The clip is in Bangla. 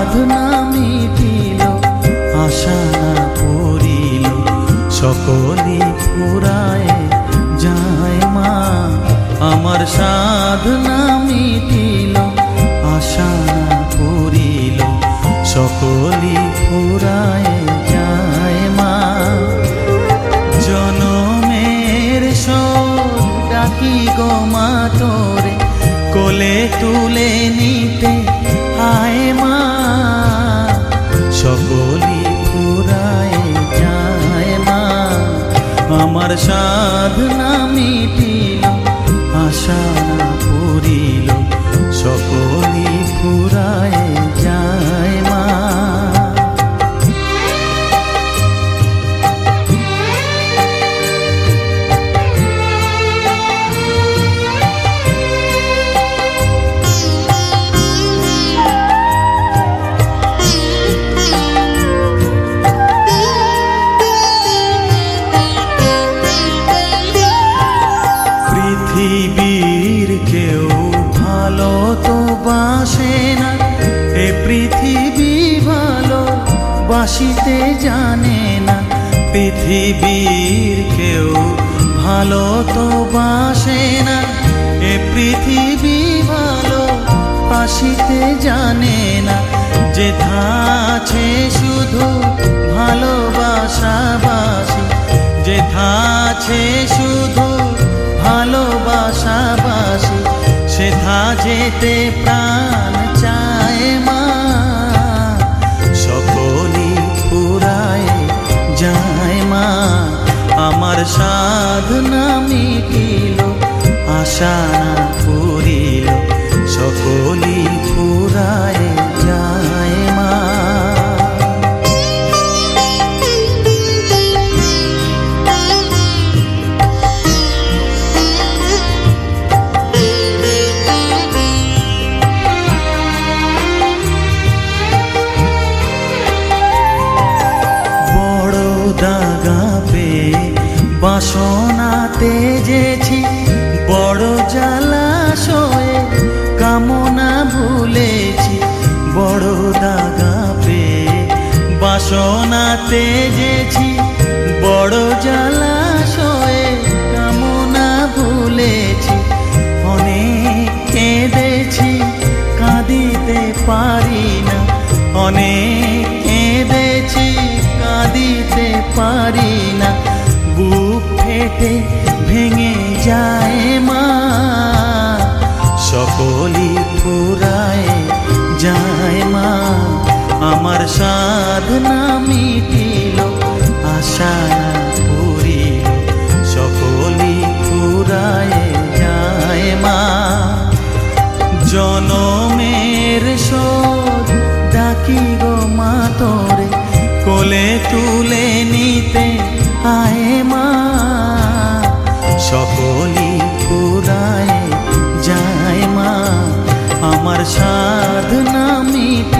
সাধনা মিটিল, আশা না পূরিল, সকলই ফুরায় যায় মা। আমার সাধনা মিটিল, আশা না পূরিল, সকলই ফুরায় যায় মা। জনমের শোক ডাকি গো মা তোরে, কোলে তুলে নিতে আয় মা। সকলই ফুরায় যায় মা। আমার সাধনা মিটিল, আশা না পূরিল, সকলই ফুরায় যায় মা। পৃথিবীর কেউ ভালো তো বাসে না, এ পৃথিবী ভালো বাসিতে জানে না। পৃথিবীর কেউ ভালো তো বাসে না, এ পৃথিবী ভালো বাসিতে জানে না। যেথা আছে শুধু ভালোবাসাবাসি, যেথা আছে শুধু ভালোবাসাবাসি, সেথা যেতে প্রাণ চায় মা। সকলই ফুরায় যায় মা। আমার সাধনা মিটিল, আশা না পূরিল, সকলই ফুরায় যায় মা। দাগা পেয়ে বাসনা তেজেছি, বড় জলাশয়ে কামনা ভুলেছি। বড় দাগা পেয়ে বাসনা তেজেছি, বড় জলাশয়ে কামনা ভুলেছি। অনেক কেঁদেছি, কাঁদিতে পারি না, অনেক কেঁদেছি, কাঁদিতে পারি না। বুক ফেটে ভেঙে যায় মা। সকলই ফুরায় যায় মা। আমার সাধনা মিটিল, আশা না পূরিল, সকলই ফুরায় যায় মা। জনমের শোক ডাকি গো মা তোরে, কোলে তুলে নিতে আয় মা। সকলই ফুরায় যায় মা। আমার সাধনা মিটিল,